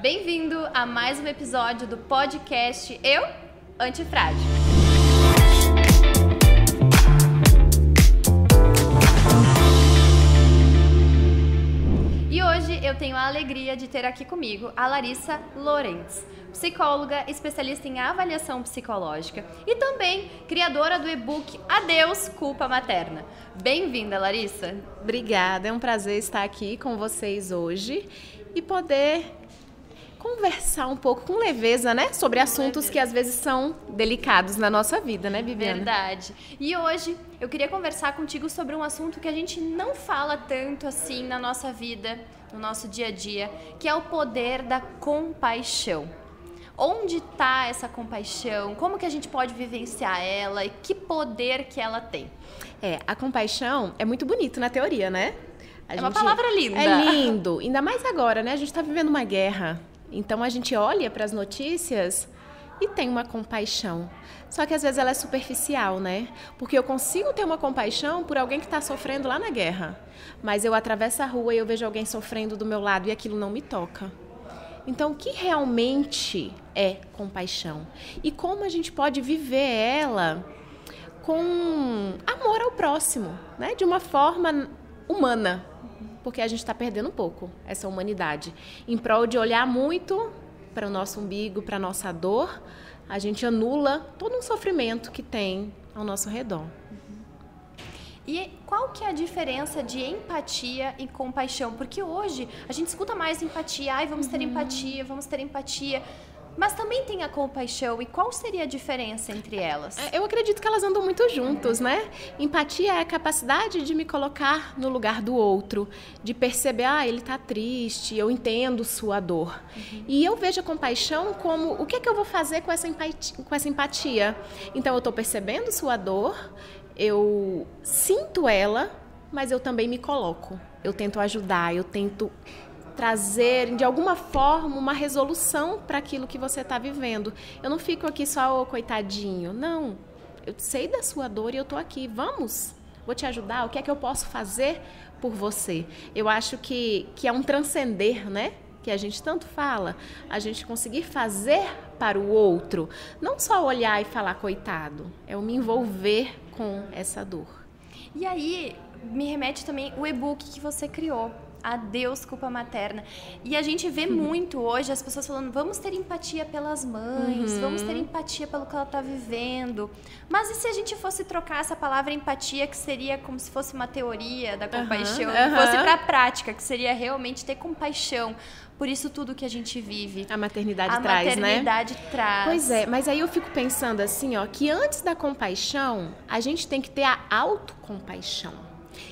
Bem-vindo a mais um episódio do podcast Eu, Antifrágil. E hoje eu tenho a alegria de ter aqui comigo a Larissa Lorentz, psicóloga, especialista em avaliação psicológica e também criadora do e-book Adeus Culpa Materna. Bem-vinda, Larissa. Obrigada, é um prazer estar aqui com vocês hoje e poder conversar um pouco com leveza, né? Sobre assuntos que às vezes são delicados na nossa vida, né, Bibiana? Verdade. E hoje eu queria conversar contigo sobre um assunto que a gente não fala tanto assim na nossa vida, no nosso dia a dia, que é o poder da compaixão. Onde está essa compaixão? Como que a gente pode vivenciar ela e que poder que ela tem? A compaixão é muito bonito na teoria, né? É uma palavra linda. É lindo, ainda mais agora, né? A gente está vivendo uma guerra. Então a gente olha para as notícias e tem uma compaixão. Só que às vezes ela é superficial, né? Porque eu consigo ter uma compaixão por alguém que está sofrendo lá na guerra. Mas eu atravesso a rua e eu vejo alguém sofrendo do meu lado e aquilo não me toca. Então o que realmente é compaixão? E como a gente pode viver ela com amor ao próximo, né? De uma forma humana. Porque a gente está perdendo um pouco essa humanidade. Em prol de olhar muito para o nosso umbigo, para a nossa dor, a gente anula todo um sofrimento que tem ao nosso redor. E qual que é a diferença de empatia e compaixão? Porque hoje a gente escuta mais empatia, vamos ter empatia, vamos ter empatia. Mas também tem a compaixão. E qual seria a diferença entre elas? Eu acredito que elas andam muito juntos, né? Empatia é a capacidade de me colocar no lugar do outro, de perceber, ele tá triste, eu entendo sua dor. E eu vejo a compaixão como, o que é que eu vou fazer com essa empatia? Então, eu tô percebendo sua dor, eu sinto ela, mas eu também me coloco. Eu tento ajudar, eu tento trazer, de alguma forma, uma resolução para aquilo que você está vivendo. Eu não fico aqui só, coitadinho. Não, eu sei da sua dor e eu estou aqui. Vamos, vou te ajudar. O que é que eu posso fazer por você? Eu acho que é um transcender, né? Que a gente tanto fala. A gente conseguir fazer para o outro. Não só olhar e falar, coitado. É eu me envolver com essa dor. E aí, me remete também o e-book que você criou. Adeus Culpa Materna. E a gente vê muito hoje as pessoas falando, vamos ter empatia pelas mães, vamos ter empatia pelo que ela está vivendo. Mas e se a gente fosse trocar essa palavra empatia, que seria como se fosse uma teoria da compaixão, fosse para a prática, que seria realmente ter compaixão por isso tudo que a gente vive. A maternidade traz, né? A maternidade traz. Pois é, mas aí eu fico pensando assim, que antes da compaixão, a gente tem que ter a autocompaixão,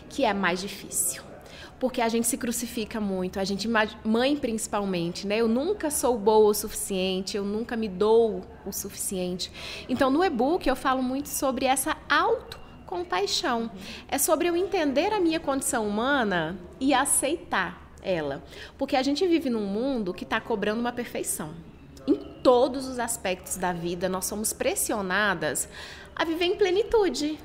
que é a mais difícil. Porque a gente se crucifica muito, a gente, mãe principalmente, né? Eu nunca sou boa o suficiente, eu nunca me dou o suficiente. Então, no e-book eu falo muito sobre essa autocompaixão. É sobre eu entender a minha condição humana e aceitar ela. Porque a gente vive num mundo que está cobrando uma perfeição. Em todos os aspectos da vida, nós somos pressionadas a viver em plenitude.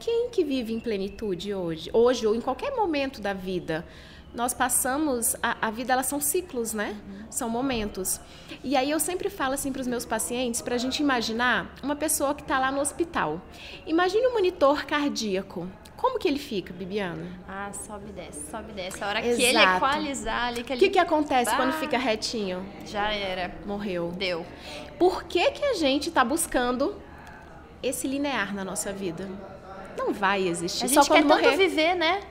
Quem que vive em plenitude hoje? Hoje ou em qualquer momento da vida? Nós passamos, a vida, elas são ciclos, né? São momentos. E aí eu sempre falo assim para os meus pacientes, para a gente imaginar uma pessoa que está lá no hospital. Imagine um monitor cardíaco. Como que ele fica, Bibiana? Sobe e desce, sobe e desce. A hora Exato. que ele equalizar ali... O que acontece quando fica retinho? Já era. Morreu. Deu. Por que a gente está buscando esse linear na nossa vida? Não vai existir. A gente só quando quer morrer. Tanto viver, né?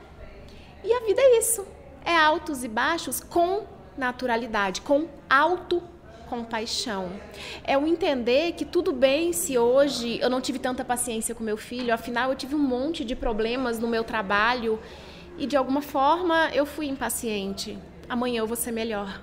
E a vida é isso. É altos e baixos com naturalidade, com autocompaixão. É o entender que tudo bem se hoje eu não tive tanta paciência com meu filho, afinal eu tive um monte de problemas no meu trabalho e de alguma forma eu fui impaciente. Amanhã eu vou ser melhor.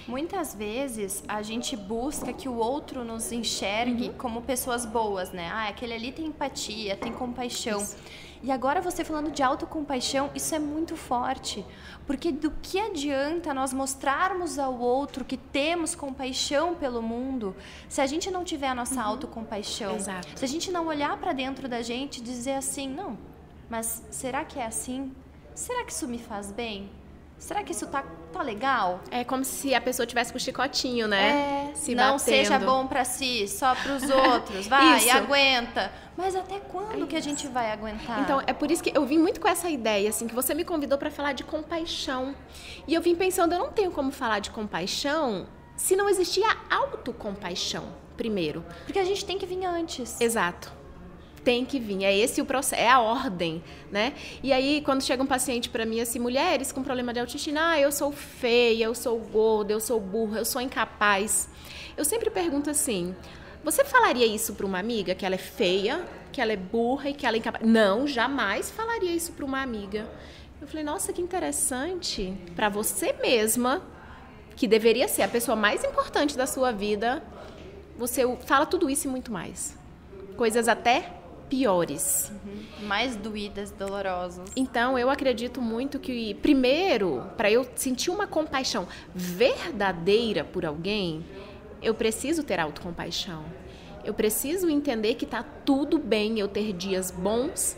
Muitas vezes a gente busca que o outro nos enxergue como pessoas boas, né? Aquele ali tem empatia, tem compaixão. Isso. E agora você falando de autocompaixão, isso é muito forte. Porque do que adianta nós mostrarmos ao outro que temos compaixão pelo mundo se a gente não tiver a nossa autocompaixão? Exato. Se a gente não olhar para dentro da gente e dizer assim, não, mas será que é assim? Será que isso me faz bem? Será que isso tá tá legal? É como se a pessoa tivesse com o chicotinho, né? Se não seja bom pra si, só pros outros. Vai, Isso. e aguenta. Mas até quando que a gente vai aguentar? Então, é por isso que eu vim muito com essa ideia, assim, que você me convidou para falar de compaixão. E eu vim pensando, eu não tenho como falar de compaixão se não existir a autocompaixão, primeiro. Porque a gente tem que vir antes. Exato. Tem que vir. É esse o processo, é a ordem, né? E aí, quando chega um paciente para mim, assim, mulheres com problema de autoestima, eu sou feia, eu sou gorda, eu sou burra, eu sou incapaz. Eu sempre pergunto assim, você falaria isso para uma amiga, que ela é feia, que ela é burra e que ela é incapaz? Não, jamais falaria isso para uma amiga. Eu falei, nossa, que interessante. Para você mesma, que deveria ser a pessoa mais importante da sua vida, você fala tudo isso e muito mais. Coisas até piores. Mais doídas, dolorosas. Então, eu acredito muito que, primeiro, para eu sentir uma compaixão verdadeira por alguém, eu preciso ter autocompaixão. Eu preciso entender que tá tudo bem eu ter dias bons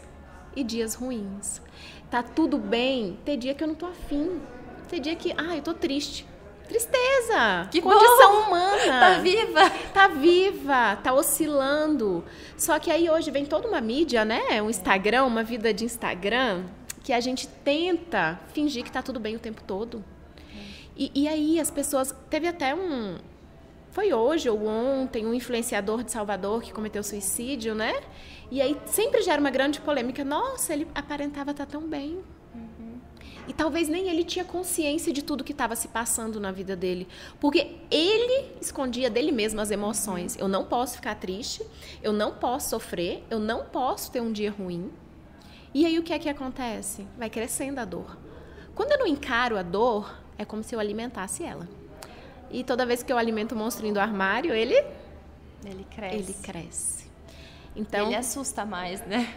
e dias ruins. Tá tudo bem ter dia que eu não tô afim. Ter dia que, eu tô triste. Tristeza! Que condição bom. humana. Tá viva! Tá viva, tá oscilando. Só que aí hoje vem toda uma mídia, né? Um Instagram, uma vida de Instagram, que a gente tenta fingir que tá tudo bem o tempo todo. E aí as pessoas... Teve até foi hoje ou ontem, um influenciador de Salvador que cometeu suicídio, né? E aí sempre gera uma grande polêmica. Nossa, ele aparentava estar tão bem. E talvez nem ele tinha consciência de tudo que estava se passando na vida dele. Porque ele escondia dele mesmo as emoções. Eu não posso ficar triste, eu não posso sofrer, eu não posso ter um dia ruim. E aí o que é que acontece? Vai crescendo a dor. Quando eu não encaro a dor, é como se eu alimentasse ela. E toda vez que eu alimento o monstrinho do armário, ele cresce. Ele cresce. Então, ele assusta mais, né?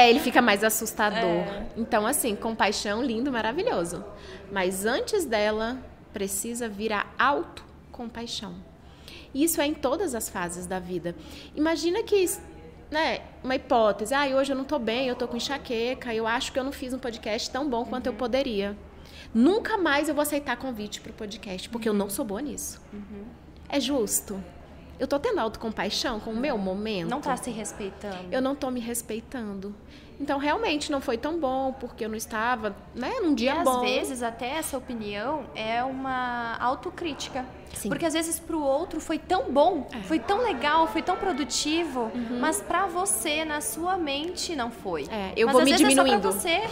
Ele fica mais assustador. Então, assim, compaixão, lindo, maravilhoso. Mas antes dela, precisa vir a autocompaixão. E isso é em todas as fases da vida. Imagina que, né, uma hipótese. Hoje eu não tô bem, eu tô com enxaqueca, eu acho que eu não fiz um podcast tão bom quanto eu poderia. Nunca mais eu vou aceitar convite para o podcast, porque eu não sou boa nisso. É justo? Eu tô tendo autocompaixão com o meu momento? Não tá se respeitando. Eu não tô me respeitando. Então, realmente não foi tão bom, porque eu não estava, né, num dia bom. E às vezes, até essa opinião é uma autocrítica. Sim. Porque às vezes pro outro foi tão bom, foi tão legal, foi tão produtivo, mas pra você, na sua mente, não foi. Eu mas vou às me vezes diminuindo. É só pra você,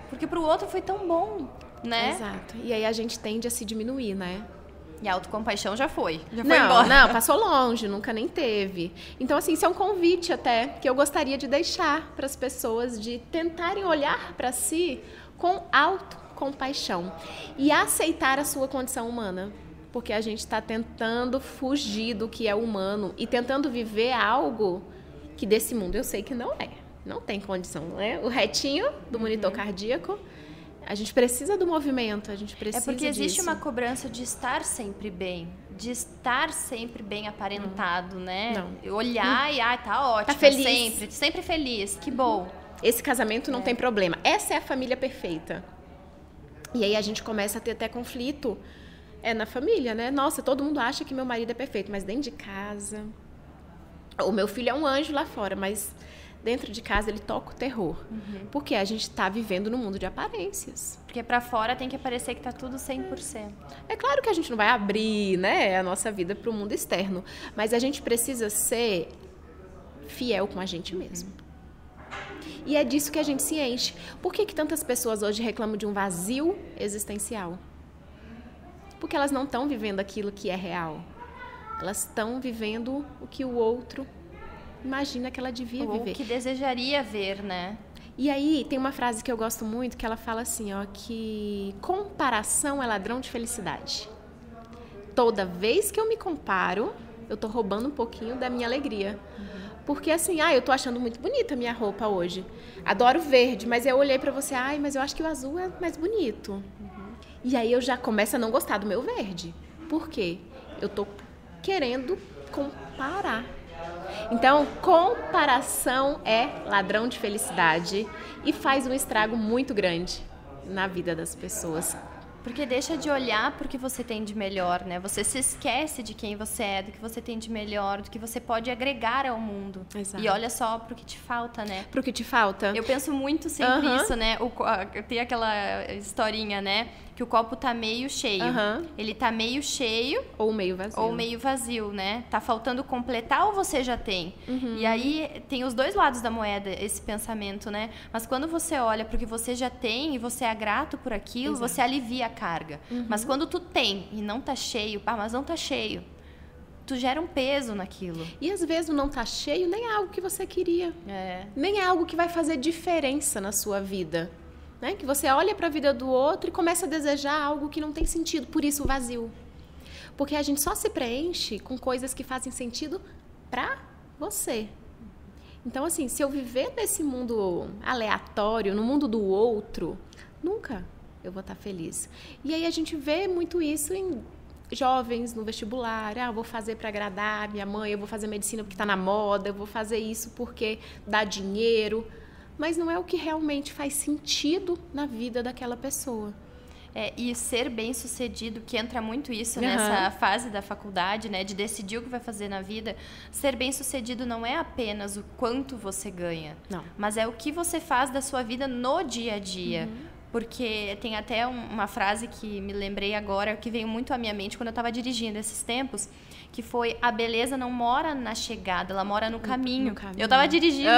porque pro outro foi tão bom, né? Exato. E aí a gente tende a se diminuir, né? E a autocompaixão já foi Não, embora. não, passou longe, nunca nem teve. Então, assim, isso é um convite até que eu gostaria de deixar para as pessoas de tentarem olhar para si com autocompaixão e aceitar a sua condição humana. Porque a gente está tentando fugir do que é humano e tentando viver algo que desse mundo eu sei que não é. Não tem condição, né? O retinho do monitor cardíaco. A gente precisa do movimento, a gente precisa disso. É porque existe uma cobrança de estar sempre bem, de estar sempre bem aparentado, né? Não. Olhar e, tá ótimo, Tá feliz. sempre feliz, que bom. Esse casamento não tem problema. Essa é a família perfeita. E aí a gente começa a ter até conflito na família, né? Nossa, todo mundo acha que meu marido é perfeito, mas dentro de casa... O meu filho é um anjo lá fora, mas... Dentro de casa ele toca o terror. Porque a gente está vivendo num mundo de aparências. Porque pra fora tem que parecer que tá tudo 100%. É claro que a gente não vai abrir, né, a nossa vida para o mundo externo. Mas a gente precisa ser fiel com a gente mesmo. E é disso que a gente se enche. Por que tantas pessoas hoje reclamam de um vazio existencial? Porque elas não estão vivendo aquilo que é real. Elas estão vivendo o que o outro imagina que ela devia viver. Ou que desejaria ver, né? E aí tem uma frase que eu gosto muito, que ela fala assim, que comparação é ladrão de felicidade. Toda vez que eu me comparo, eu tô roubando um pouquinho da minha alegria. Porque assim, eu tô achando muito bonita a minha roupa hoje. Adoro verde, mas eu olhei pra você, mas eu acho que o azul é mais bonito. E aí eu já começo a não gostar do meu verde. Por quê? Eu tô querendo comparar. Então, comparação é ladrão de felicidade e faz um estrago muito grande na vida das pessoas. Porque deixa de olhar pro que você tem de melhor, né? Você se esquece de quem você é, do que você tem de melhor, do que você pode agregar ao mundo. Exato. E olha só pro que te falta, né? Pro que te falta. Eu penso muito sempre isso, né? Tem aquela historinha, né? Que o copo tá meio cheio. Ele tá meio cheio... Ou meio vazio. Ou meio vazio, né? Tá faltando completar ou você já tem? E aí, tem os dois lados da moeda, esse pensamento, né? Mas quando você olha pro que você já tem e você é grato por aquilo, você alivia a carga. Mas quando tu tem e não tá cheio, mas não tá cheio, tu gera um peso naquilo. E às vezes o não tá cheio nem é algo que você queria. Nem é algo que vai fazer diferença na sua vida. Né? Que você olha para a vida do outro e começa a desejar algo que não tem sentido, por isso o vazio. Porque a gente só se preenche com coisas que fazem sentido para você. Então, assim, se eu viver nesse mundo aleatório, no mundo do outro, nunca eu vou estar feliz. E aí a gente vê muito isso em jovens no vestibular. Eu vou fazer para agradar minha mãe, eu vou fazer medicina porque está na moda, eu vou fazer isso porque dá dinheiro. Mas não é o que realmente faz sentido na vida daquela pessoa. E ser bem-sucedido, que entra muito isso nessa fase da faculdade, né? De decidir o que vai fazer na vida. Ser bem-sucedido não é apenas o quanto você ganha. Não. Mas é o que você faz da sua vida no dia a dia. Porque tem até uma frase que me lembrei agora, que veio muito à minha mente quando eu estava dirigindo esses tempos, que foi: a beleza não mora na chegada, ela mora no caminho. Eu estava dirigindo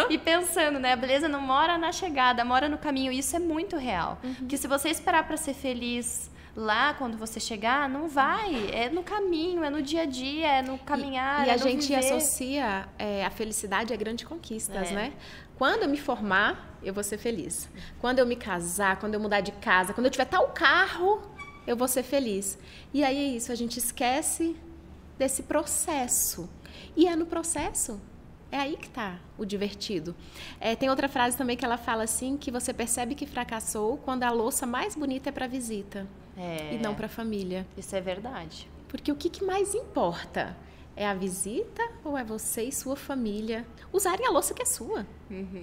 e pensando, né? A beleza não mora na chegada, mora no caminho. E isso é muito real. Porque se você esperar para ser feliz lá, quando você chegar, não vai. É no caminho, é no dia a dia, é no caminhar, e a no gente viver. associa a felicidade a grandes conquistas, né? Quando eu me formar, eu vou ser feliz. Quando eu me casar, quando eu mudar de casa, quando eu tiver tal carro, eu vou ser feliz. E aí é isso, a gente esquece desse processo. E é no processo. É aí que está o divertido. Tem outra frase também que ela fala assim, que você percebe que fracassou quando a louça mais bonita é para visita e não para a família. Isso é verdade. Porque o que mais importa? É a visita ou é você e sua família usarem a louça que é sua,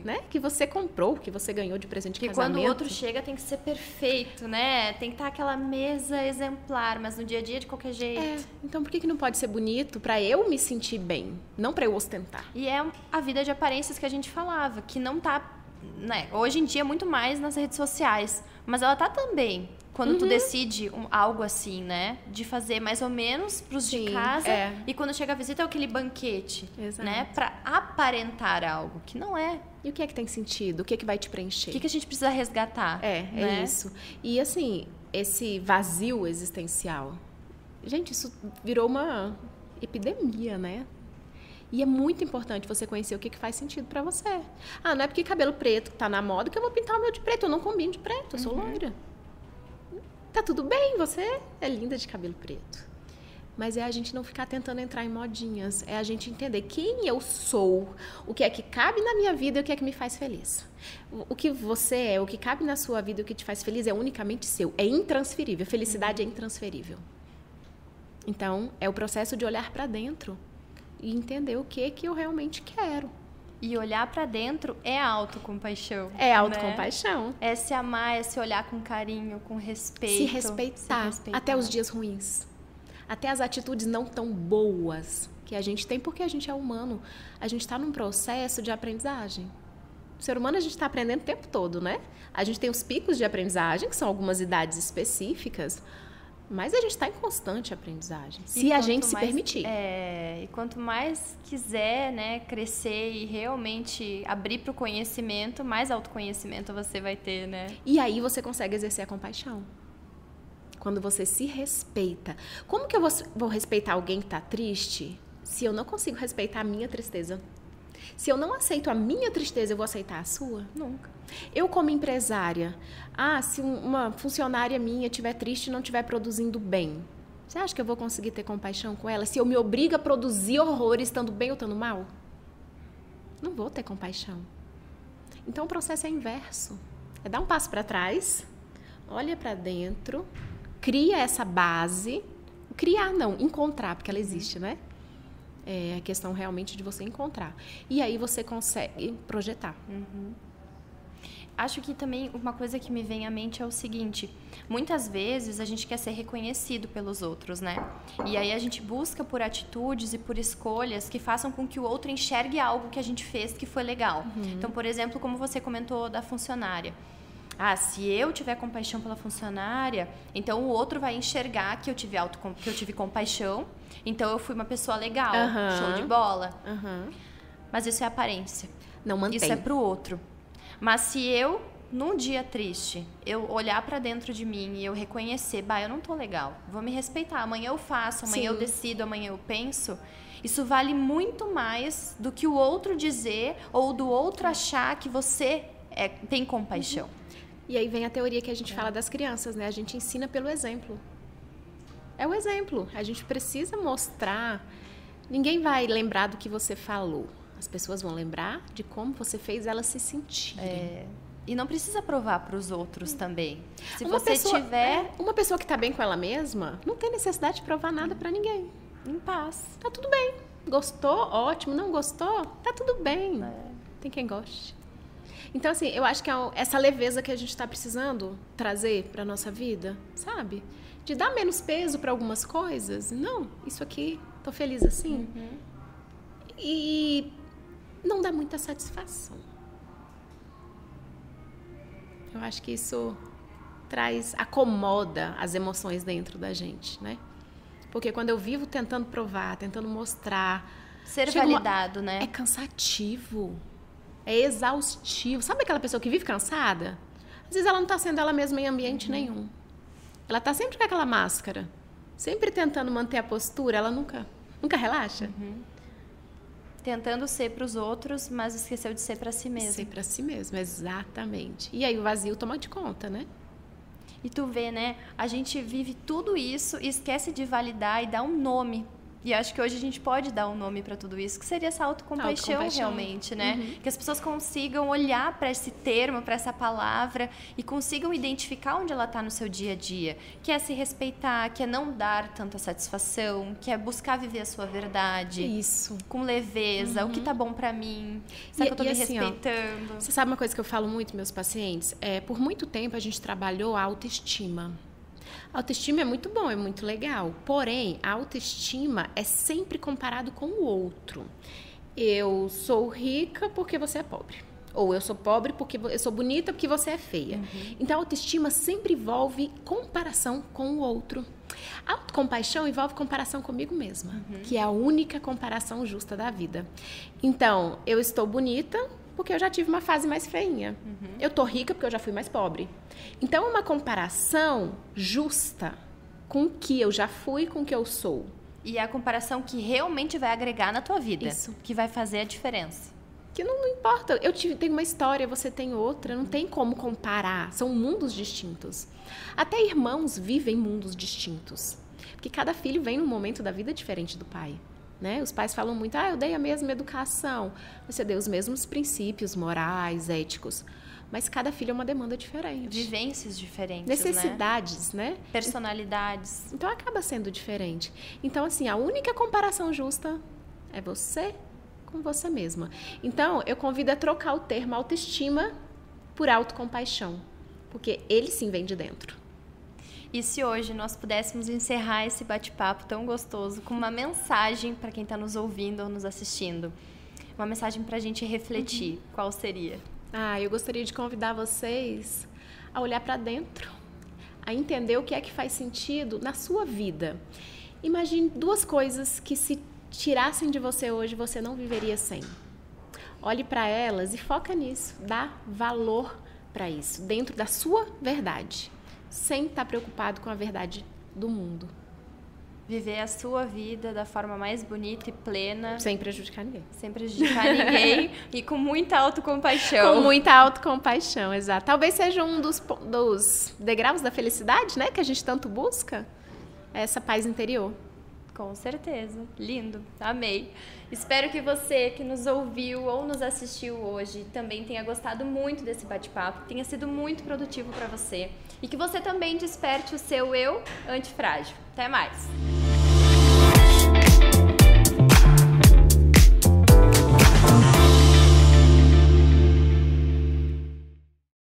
né? Que você comprou, que você ganhou de presente de casamento. Quando o outro chega tem que ser perfeito, né? Tem que estar aquela mesa exemplar, mas no dia a dia de qualquer jeito. Então por que não pode ser bonito para eu me sentir bem, não para eu ostentar? E é a vida de aparências que a gente falava, que não tá, né? Hoje em dia muito mais nas redes sociais, mas ela tá também. Quando tu decide algo assim, né? De fazer mais ou menos pros de casa. E quando chega a visita é aquele banquete. Exato. Né? Pra aparentar algo, que não é. E o que é que tem sentido? O que é que vai te preencher? O que a gente precisa resgatar? É isso. E assim, esse vazio existencial. Gente, isso virou uma epidemia, né? E é muito importante você conhecer o que faz sentido pra você. Não é porque cabelo preto tá na moda que eu vou pintar o meu de preto. Eu não combino de preto, eu sou loira. Tá tudo bem, você é linda de cabelo preto. Mas é a gente não ficar tentando entrar em modinhas. É a gente entender quem eu sou, o que é que cabe na minha vida e o que é que me faz feliz. O que você é, o que cabe na sua vida e o que te faz feliz é unicamente seu. É intransferível. Felicidade é intransferível. Então, é o processo de olhar para dentro e entender o que eu realmente quero. E olhar pra dentro é autocompaixão. É autocompaixão. Né? É se amar, é se olhar com carinho, com respeito. Se respeitar. Até os dias ruins. Até as atitudes não tão boas que a gente tem, porque a gente é humano. A gente está num processo de aprendizagem. O ser humano a gente está aprendendo o tempo todo, né? A gente tem os picos de aprendizagem, que são algumas idades específicas, mas a gente está em constante aprendizagem, se a gente se permitir. E quanto mais quiser, né, crescer e realmente abrir para o conhecimento, mais autoconhecimento você vai ter, né? E aí você consegue exercer a compaixão. Quando você se respeita. Como que eu vou respeitar alguém que está triste se eu não consigo respeitar a minha tristeza? Se eu não aceito a minha tristeza, eu vou aceitar a sua? Nunca. Eu, como empresária, se uma funcionária minha estiver triste e não estiver produzindo bem, você acha que eu vou conseguir ter compaixão com ela? Se eu me obrigo a produzir horrores estando bem ou estando mal? Não vou ter compaixão. Então, o processo é inverso. É dar um passo para trás, olha para dentro, cria essa base. Criar não, encontrar, porque ela existe, né? É a questão realmente de você encontrar. E aí você consegue projetar. acho que também uma coisa que me vem à mente é o seguinte: muitas vezes a gente quer ser reconhecido pelos outros, né? E aí a gente busca por atitudes e por escolhas que façam com que o outro enxergue algo que a gente fez que foi legal. Então, por exemplo, como você comentou da funcionária. Ah, se eu tiver compaixão pela funcionária, então o outro vai enxergar que eu tive compaixão, então eu fui uma pessoa legal, show de bola. Mas isso é aparência. Não mantém. Isso é pro outro. Mas se eu, num dia triste, eu olhar pra dentro de mim e eu reconhecer, eu não tô legal, vou me respeitar, amanhã eu faço, amanhã eu decido, amanhã eu penso, isso vale muito mais do que o outro dizer ou do outro achar que você tem compaixão. E aí vem a teoria que a gente fala das crianças, né? A gente ensina pelo exemplo. É o exemplo. A gente precisa mostrar. Ninguém vai lembrar do que você falou. As pessoas vão lembrar de como você fez elas se sentirem. E não precisa provar para os outros também. Se uma você pessoa, tiver... uma pessoa que está bem com ela mesma, não tem necessidade de provar nada para ninguém. Em paz. Tá tudo bem. Gostou? Ótimo. Não gostou? Tá tudo bem. Tem quem goste. Então, assim, eu acho que é essa leveza que a gente está precisando trazer para nossa vida, sabe? De dar menos peso para algumas coisas. Não, isso aqui, tô feliz assim. E não dá muita satisfação. Eu acho que isso acomoda as emoções dentro da gente, né? Porque quando eu vivo tentando provar, tentando mostrar... Ser validado, né? É cansativo. É exaustivo. Sabe aquela pessoa que vive cansada? Às vezes ela não está sendo ela mesma em ambiente nenhum. Ela está sempre com aquela máscara. Sempre tentando manter a postura. Ela nunca relaxa. Tentando ser para os outros, mas esqueceu de ser para si mesmo. Ser para si mesmo, exatamente. E aí o vazio toma de conta, né? E tu vê, né? A gente vive tudo isso e esquece de validar e dar um nome. E acho que hoje a gente pode dar um nome para tudo isso, que seria essa autocompaixão realmente, né? Que as pessoas consigam olhar para esse termo, para essa palavra e consigam identificar onde ela está no seu dia a dia. Que é se respeitar, que é não dar tanta satisfação, que é buscar viver a sua verdade. Isso. Com leveza, o que tá bom para mim, será que eu tô me assim, respeitando? Você sabe uma coisa que eu falo muito meus pacientes? Por muito tempo a gente trabalhou a autoestima. A autoestima é muito bom, é muito legal. Porém, a autoestima é sempre comparado com o outro. Eu sou rica porque você é pobre. Ou eu sou pobre porque eu sou bonita porque você é feia. Então, a autoestima sempre envolve comparação com o outro. A autocompaixão envolve comparação comigo mesma, que é a única comparação justa da vida. Então, eu estou bonita porque eu já tive uma fase mais feinha. Eu tô rica porque eu já fui mais pobre. Então, é uma comparação justa com o que eu já fui, com o que eu sou. E é a comparação que realmente vai agregar na tua vida. Isso. Que vai fazer a diferença. Que não importa. Eu tenho uma história, você tem outra. Não tem como comparar. São mundos distintos. Até irmãos vivem mundos distintos. Porque cada filho vem num momento da vida diferente do pai. Né? Os pais falam muito, eu dei a mesma educação. Você deu os mesmos princípios morais, éticos. Mas cada filho é uma demanda diferente. Vivências diferentes, necessidades, né? Personalidades. Então, acaba sendo diferente. Então, assim, a única comparação justa é você com você mesma. Então, eu convido a trocar o termo autoestima por autocompaixão. Porque ele sim vem de dentro. E se hoje nós pudéssemos encerrar esse bate-papo tão gostoso com uma mensagem para quem está nos ouvindo ou nos assistindo? Uma mensagem para a gente refletir. Qual seria? Eu gostaria de convidar vocês a olhar para dentro, a entender o que é que faz sentido na sua vida. Imagine 2 coisas que se tirassem de você hoje, você não viveria sem. Olhe para elas e foca nisso, dá valor para isso, dentro da sua verdade, sem estar preocupado com a verdade do mundo. Viver a sua vida da forma mais bonita e plena. Sem prejudicar ninguém. Sem prejudicar ninguém e com muita autocompaixão. Com muita autocompaixão, exato. Talvez seja um dos degraus da felicidade, né? Que a gente tanto busca. Essa paz interior. Com certeza. Lindo. Amei. Espero que você que nos ouviu ou nos assistiu hoje também tenha gostado muito desse bate-papo, tenha sido muito produtivo para você e que você também desperte o seu eu antifrágil. Até mais!